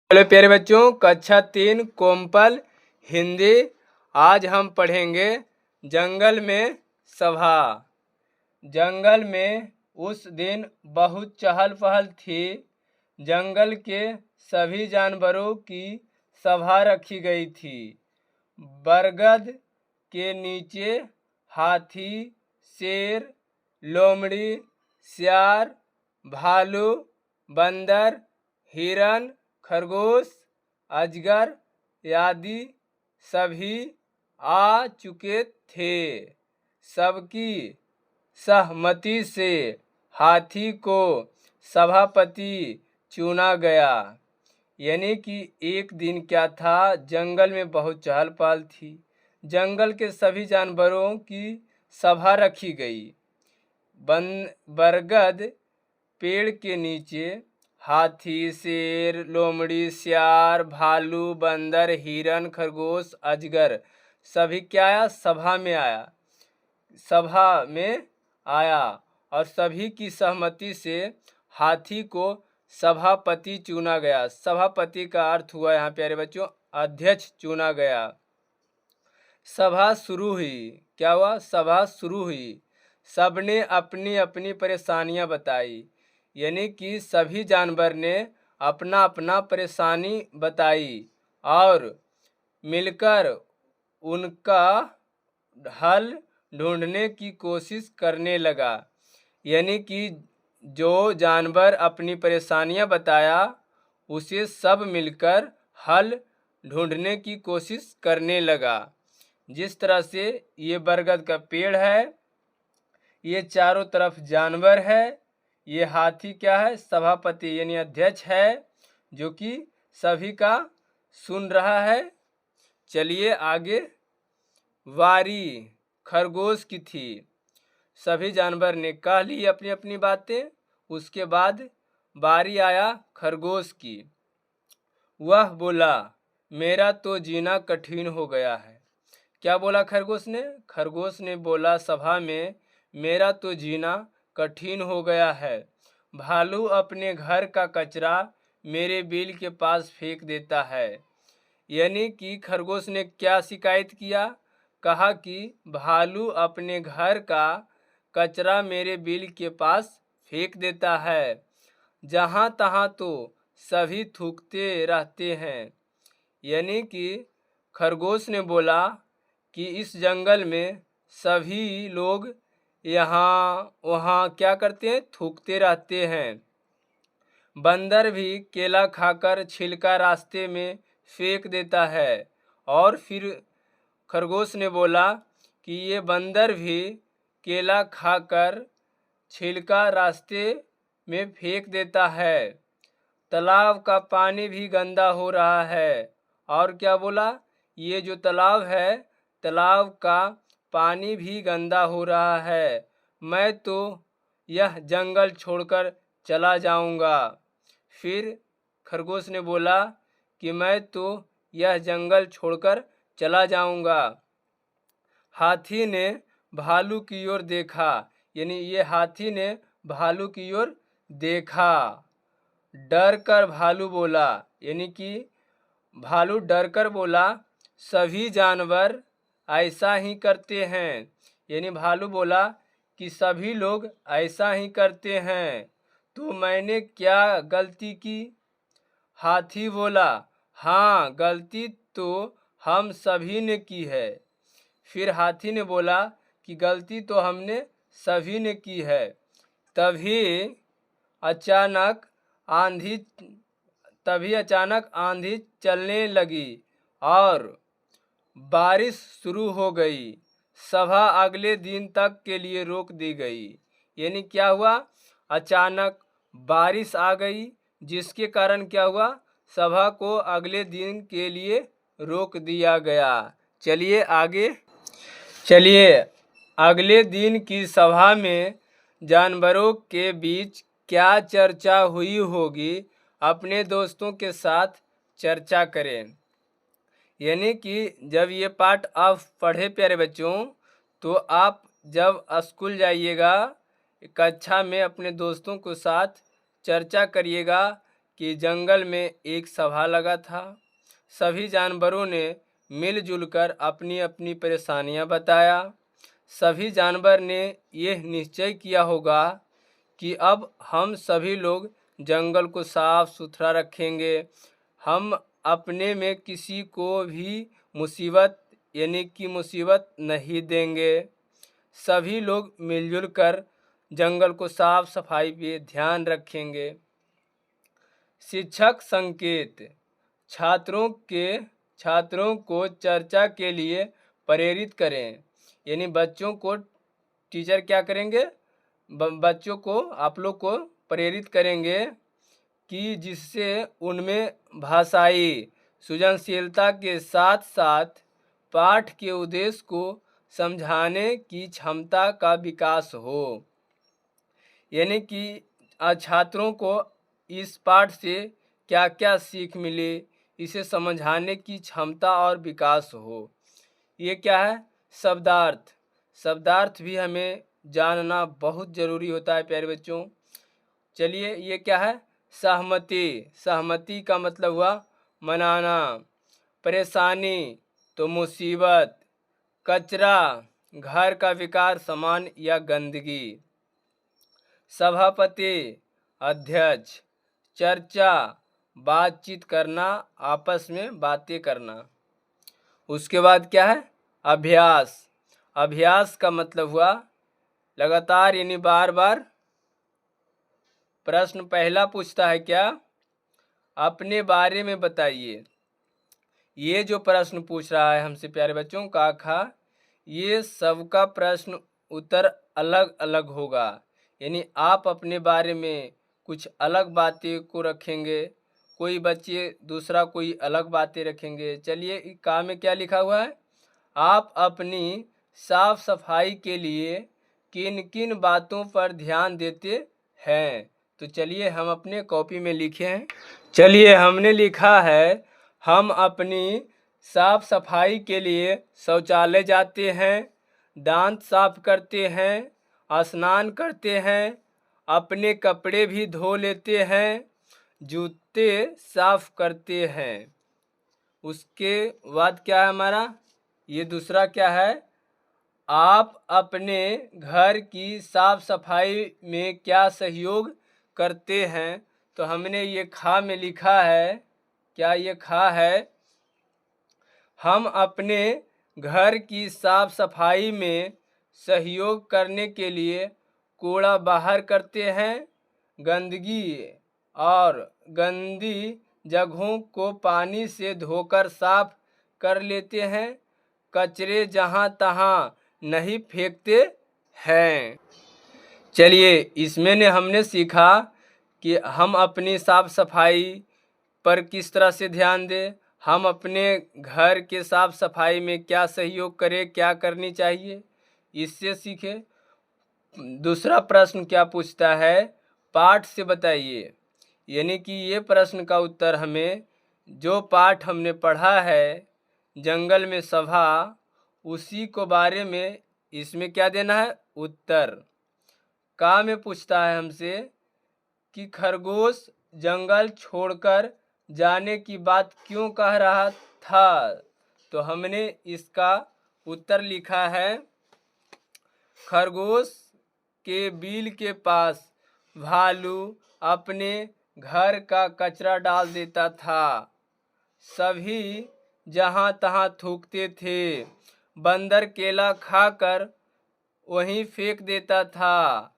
Hello प्यारे बच्चों, कक्षा 3 कोमपल हिंदी। आज हम पढ़ेंगे जंगल में सभा। जंगल में उस दिन बहुत चहल पहल थी। जंगल के सभी जानवरों की सभा रखी गई थी। बरगद के नीचे हाथी, शेर, लोमड़ी, सियार, भालू, बंदर, हिरन, खरगोश, अजगर आदि सभी आ चुके थे। सबकी सहमति से हाथी को सभापति चुना गया। यानी कि एक दिन क्या था, जंगल में बहुत चहल पहल थी। जंगल के सभी जानवरों की सभा रखी गई। बरगद पेड़ के नीचे हाथी, शेर, लोमड़ी, सियार, भालू, बंदर, हिरन, खरगोश, अजगर सभी क्या आया? सभा में आया और सभी की सहमति से हाथी को सभापति चुना गया। सभापति का अर्थ हुआ यहाँ प्यारे बच्चों अध्यक्ष चुना गया। सभा शुरू हुई। क्या हुआ? सभा शुरू हुई। सबने अपनी अपनी परेशानियां बताई। यानी कि सभी जानवर ने अपना अपना परेशानी बताई और मिलकर उनका हल ढूंढने की कोशिश करने लगा। यानी कि जो जानवर अपनी परेशानियां बताया उसे सब मिलकर हल ढूंढने की कोशिश करने लगा। जिस तरह से ये बरगद का पेड़ है, ये चारों तरफ जानवर है, ये हाथी क्या है? सभापति यानी अध्यक्ष है, जो कि सभी का सुन रहा है। चलिए आगे। वारी खरगोश की थी। सभी जानवर ने कह ली अपनी अपनी बातें। उसके बाद बारी आया खरगोश की। वह बोला, मेरा तो जीना कठिन हो गया है। क्या बोला खरगोश ने? खरगोश ने बोला सभा में, मेरा तो जीना कठिन हो गया है। भालू अपने घर का कचरा मेरे बिल के पास फेंक देता है। यानी कि खरगोश ने क्या शिकायत किया? कहा कि भालू अपने घर का कचरा मेरे बिल के पास फेंक देता है। जहाँ तहाँ तो सभी थूकते रहते हैं। यानी कि खरगोश ने बोला कि इस जंगल में सभी लोग यहाँ वहाँ क्या करते हैं? थूकते रहते हैं। बंदर भी केला खाकर छिलका रास्ते में फेंक देता है। और फिर खरगोश ने बोला कि ये बंदर भी केला खाकर छिलका रास्ते में फेंक देता है। तालाब का पानी भी गंदा हो रहा है। और क्या बोला? ये जो तालाब है, तालाब का पानी भी गंदा हो रहा है। मैं तो यह जंगल छोड़कर चला जाऊंगा। फिर खरगोश ने बोला कि मैं तो यह जंगल छोड़कर चला जाऊंगा। हाथी ने भालू की ओर देखा। यानी ये हाथी ने भालू की ओर देखा। डर कर भालू बोला, यानी कि भालू डर कर बोला, सभी जानवर ऐसा ही करते हैं। यानी भालू बोला कि सभी लोग ऐसा ही करते हैं, तो मैंने क्या गलती की? हाथी बोला, हाँ, गलती तो हम सभी ने की है। फिर हाथी ने बोला कि गलती तो हमने सभी ने की है। तभी अचानक आंधी चलने लगी और बारिश शुरू हो गई। सभा अगले दिन तक के लिए रोक दी गई। यानी क्या हुआ? अचानक बारिश आ गई, जिसके कारण क्या हुआ? सभा को अगले दिन के लिए रोक दिया गया। चलिए आगे। अगले दिन की सभा में जानवरों के बीच क्या चर्चा हुई होगी, अपने दोस्तों के साथ चर्चा करें। यानी कि जब ये पाठ आप पढ़े प्यारे बच्चों, तो आप जब स्कूल जाइएगा कक्षा में अपने दोस्तों के साथ चर्चा करिएगा कि जंगल में एक सभा लगा था। सभी जानवरों ने मिलजुल कर अपनी अपनी परेशानियां बताया। सभी जानवर ने यह निश्चय किया होगा कि अब हम सभी लोग जंगल को साफ सुथरा रखेंगे। हम अपने में किसी को भी मुसीबत यानी कि मुसीबत नहीं देंगे। सभी लोग मिलजुल कर जंगल को साफ सफाई पे ध्यान रखेंगे। शिक्षक संकेत। छात्रों को चर्चा के लिए प्रेरित करें। यानी बच्चों को टीचर क्या करेंगे, बच्चों को आप लोग को प्रेरित करेंगे कि जिससे उनमें भाषाई सृजनशीलता के साथ साथ पाठ के उद्देश्य को समझाने की क्षमता का विकास हो। यानी कि छात्रों को इस पाठ से क्या क्या सीख मिले, इसे समझाने की क्षमता और विकास हो। ये क्या है, शब्दार्थ। शब्दार्थ भी हमें जानना बहुत ज़रूरी होता है प्यारे बच्चों। चलिए, ये क्या है, सहमति। सहमति का मतलब हुआ मनाना। परेशानी तो मुसीबत। कचरा घर का विकार, सामान या गंदगी। सभापति अध्यक्ष। चर्चा बातचीत करना, आपस में बातें करना। उसके बाद क्या है, अभ्यास। अभ्यास का मतलब हुआ लगातार यानी बार बार। प्रश्न पहला पूछता है क्या, अपने बारे में बताइए। ये जो प्रश्न पूछ रहा है हमसे प्यारे बच्चों का खा, ये सबका प्रश्न उत्तर अलग अलग होगा। यानी आप अपने बारे में कुछ अलग बातें को रखेंगे, कोई बच्चे दूसरा कोई अलग बातें रखेंगे। चलिए, काम में क्या लिखा हुआ है, आप अपनी साफ सफाई के लिए किन किन बातों पर ध्यान देते हैं। तो चलिए हम अपने कॉपी में लिखे हैं। चलिए, हमने लिखा है, हम अपनी साफ सफाई के लिए शौचालय जाते हैं, दांत साफ करते हैं, स्नान करते हैं, अपने कपड़े भी धो लेते हैं, जूते साफ करते हैं। उसके बाद क्या है हमारा, ये दूसरा क्या है, आप अपने घर की साफ सफाई में क्या सहयोग करते हैं। तो हमने ये खा में लिखा है, क्या ये खा है, हम अपने घर की साफ सफाई में सहयोग करने के लिए कूड़ा बाहर करते हैं, गंदगी और गंदी जगहों को पानी से धोकर साफ कर लेते हैं, कचरे जहां तहां नहीं फेंकते हैं। चलिए, इसमें ने हमने सीखा कि हम अपनी साफ सफाई पर किस तरह से ध्यान दें, हम अपने घर के साफ सफाई में क्या सहयोग करें, क्या करनी चाहिए, इससे सीखे। दूसरा प्रश्न क्या पूछता है, पाठ से बताइए। यानी कि ये प्रश्न का उत्तर हमें जो पाठ हमने पढ़ा है जंगल में सभा, उसी को बारे में इसमें क्या देना है, उत्तर। का में पूछता है हमसे कि खरगोश जंगल छोड़कर जाने की बात क्यों कह रहा था। तो हमने इसका उत्तर लिखा है, खरगोश के बिल के पास भालू अपने घर का कचरा डाल देता था, सभी जहां तहां थूकते थे, बंदर केला खाकर वहीं फेंक देता था,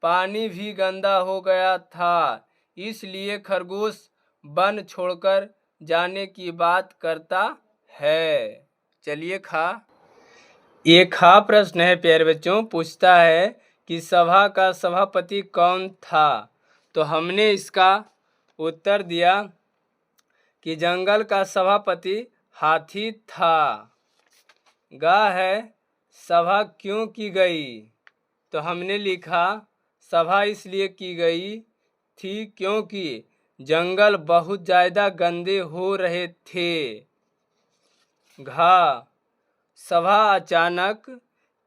पानी भी गंदा हो गया था, इसलिए खरगोश वन छोड़कर जाने की बात करता है। चलिए, खा। ये खा प्रश्न है प्यारे बच्चों, पूछता है कि सभा का सभापति कौन था। तो हमने इसका उत्तर दिया कि जंगल का सभापति हाथी था। गा है, सभा क्यों की गई। तो हमने लिखा, सभा इसलिए की गई थी क्योंकि जंगल बहुत ज़्यादा गंदे हो रहे थे। घा, सभा अचानक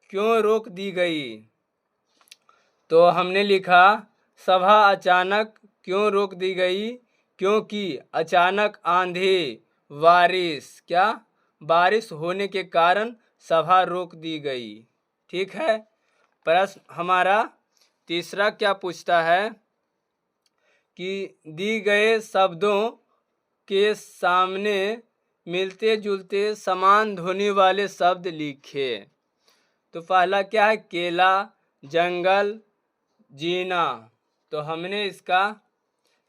क्यों रोक दी गई। तो हमने लिखा, सभा अचानक क्यों रोक दी गई क्योंकि अचानक आंधी बारिश होने के कारण सभा रोक दी गई। ठीक है। प्रश्न हमारा तीसरा क्या पूछता है कि दी गए शब्दों के सामने मिलते जुलते समान ध्वनि वाले शब्द लिखे। तो पहला क्या है, केला, जंगल, जीना। तो हमने इसका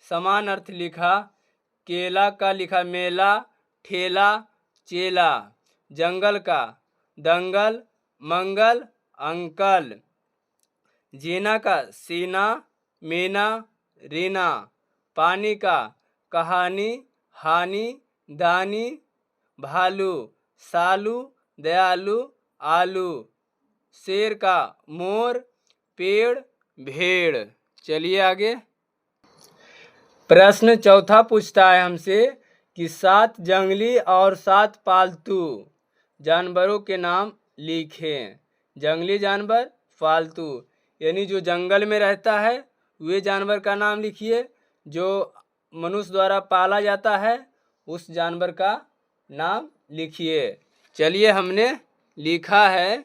समान अर्थ लिखा। केला का लिखा मेला, ठेला, चेला। जंगल का दंगल, मंगल, अंकल। जीना का सीना, मीना, रीना। पानी का कहानी, हानि, दानी, भालू, सालू, दयालु, आलू। शेर का मोर, पेड़, भेड़। चलिए आगे। प्रश्न चौथा पूछता है हमसे कि 7 जंगली और 7 पालतू जानवरों के नाम लिखें। जंगली जानवर, पालतू यानी जो जंगल में रहता है वे जानवर का नाम लिखिए। जो मनुष्य द्वारा पाला जाता है उस जानवर का नाम लिखिए। चलिए हमने लिखा है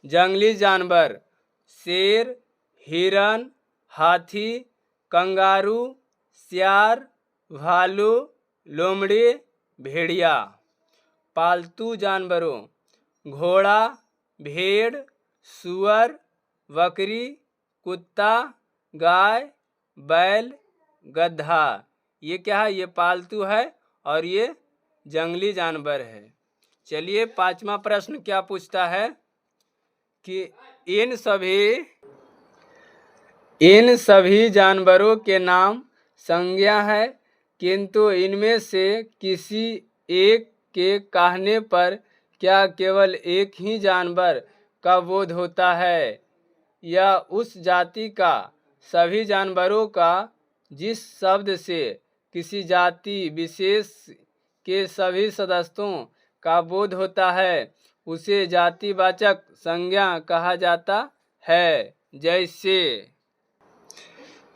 जंगली जानवर, शेर, हिरन, हाथी, कंगारू, सियार, भालू, लोमड़ी, भेड़िया। पालतू जानवरों, घोड़ा, भेड़, सुअर, बकरी, कुत्ता, गाय, बैल, गधा। ये क्या है, ये पालतू है और ये जंगली जानवर है। चलिए 5वां प्रश्न क्या पूछता है कि इन सभी जानवरों के नाम संज्ञा है, किंतु इनमें से किसी एक के कहने पर क्या केवल एक ही जानवर का बोध होता है, या उस जाति का सभी जानवरों का जिस शब्द से किसी जाति विशेष के सभी सदस्यों का बोध होता है उसे जातिवाचक संज्ञा कहा जाता है।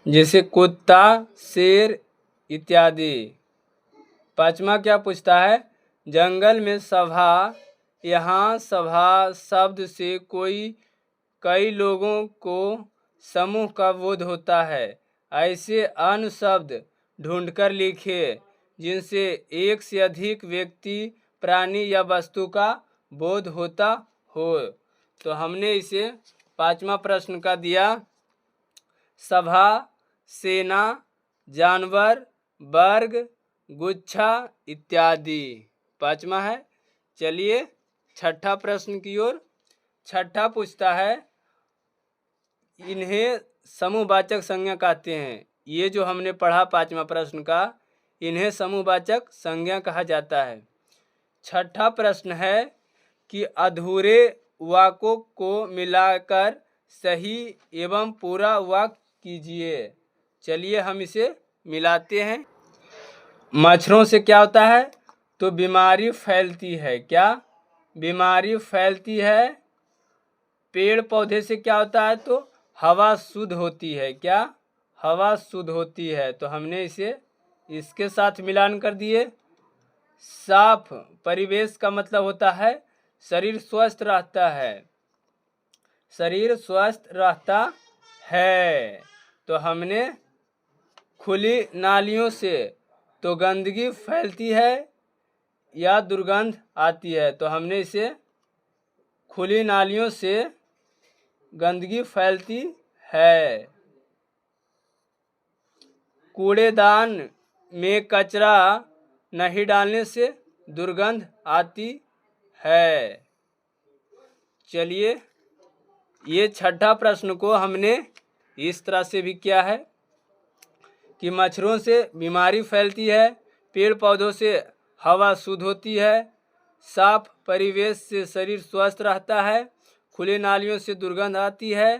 जैसे कुत्ता, शेर इत्यादि। 5वां क्या पूछता है, जंगल में सभा। यहाँ सभा शब्द से कई लोगों को समूह का बोध होता है। ऐसे अन्य शब्द ढूंढकर लिखे जिनसे एक से अधिक व्यक्ति, प्राणी या वस्तु का बोध होता हो। तो हमने इसे 5वां प्रश्न का दिया, सभा, सेना, जानवर, वर्ग, गुच्छा इत्यादि। 5वां है। चलिए 6ठा प्रश्न की ओर। 6ठा पूछता है, इन्हें समूहवाचक संज्ञा कहते हैं। ये जो हमने पढ़ा 5वां प्रश्न का, इन्हें समूहवाचक संज्ञा कहा जाता है। 6ठा प्रश्न है कि अधूरे वाक्यों को मिलाकर सही एवं पूरा वाक्य कीजिए। चलिए हम इसे मिलाते हैं। मच्छरों से क्या होता है, तो बीमारी फैलती है। क्या बीमारी फैलती है। पेड़ पौधे से क्या होता है, तो हवा शुद्ध होती है। क्या हवा शुद्ध होती है। तो हमने इसे इसके साथ मिलान कर दिए। साफ परिवेश का मतलब होता है शरीर स्वस्थ रहता है। शरीर स्वस्थ रहता है। तो हमने खुली नालियों से तो गंदगी फैलती है या दुर्गंध आती है। तो हमने इसे खुली नालियों से गंदगी फैलती है। कूड़ेदान में कचरा नहीं डालने से दुर्गंध आती है। चलिए ये 6ठा प्रश्न को हमने इस तरह से भी किया है कि मच्छरों से बीमारी फैलती है, पेड़ पौधों से हवा शुद्ध होती है, साफ परिवेश से शरीर स्वस्थ रहता है, खुले नालियों से दुर्गंध आती है,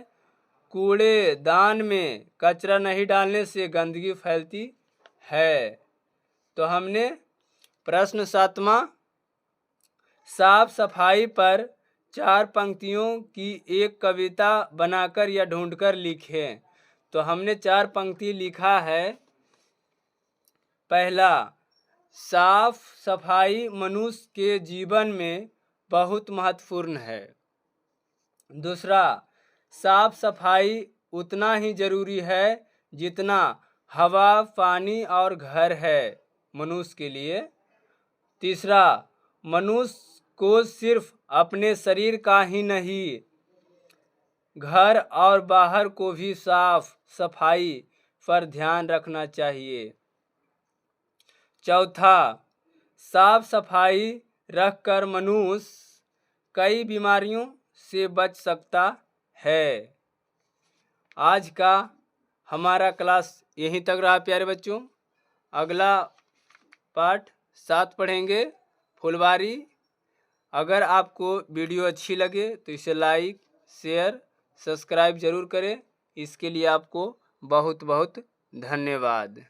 कूड़ेदान में कचरा नहीं डालने से गंदगी फैलती है। तो हमने प्रश्न 7वां, साफ सफाई पर 4 पंक्तियों की एक कविता बनाकर या ढूंढकर लिखें। तो हमने 4 पंक्ति लिखा है पहला, साफ सफाई मनुष्य के जीवन में बहुत महत्वपूर्ण है। दूसरा, साफ सफाई उतना ही जरूरी है जितना हवा, पानी और घर है मनुष्य के लिए। तीसरा, मनुष्य को सिर्फ अपने शरीर का ही नहीं, घर और बाहर को भी साफ सफाई पर ध्यान रखना चाहिए। चौथा, साफ सफाई रखकर मनुष्य कई बीमारियों से बच सकता है। आज का हमारा क्लास यहीं तक रहा प्यारे बच्चों। अगला पाठ 7 पढ़ेंगे, फुलवारी। अगर आपको वीडियो अच्छी लगे तो इसे लाइक, शेयर, सब्सक्राइब जरूर करें। इसके लिए आपको बहुत बहुत धन्यवाद।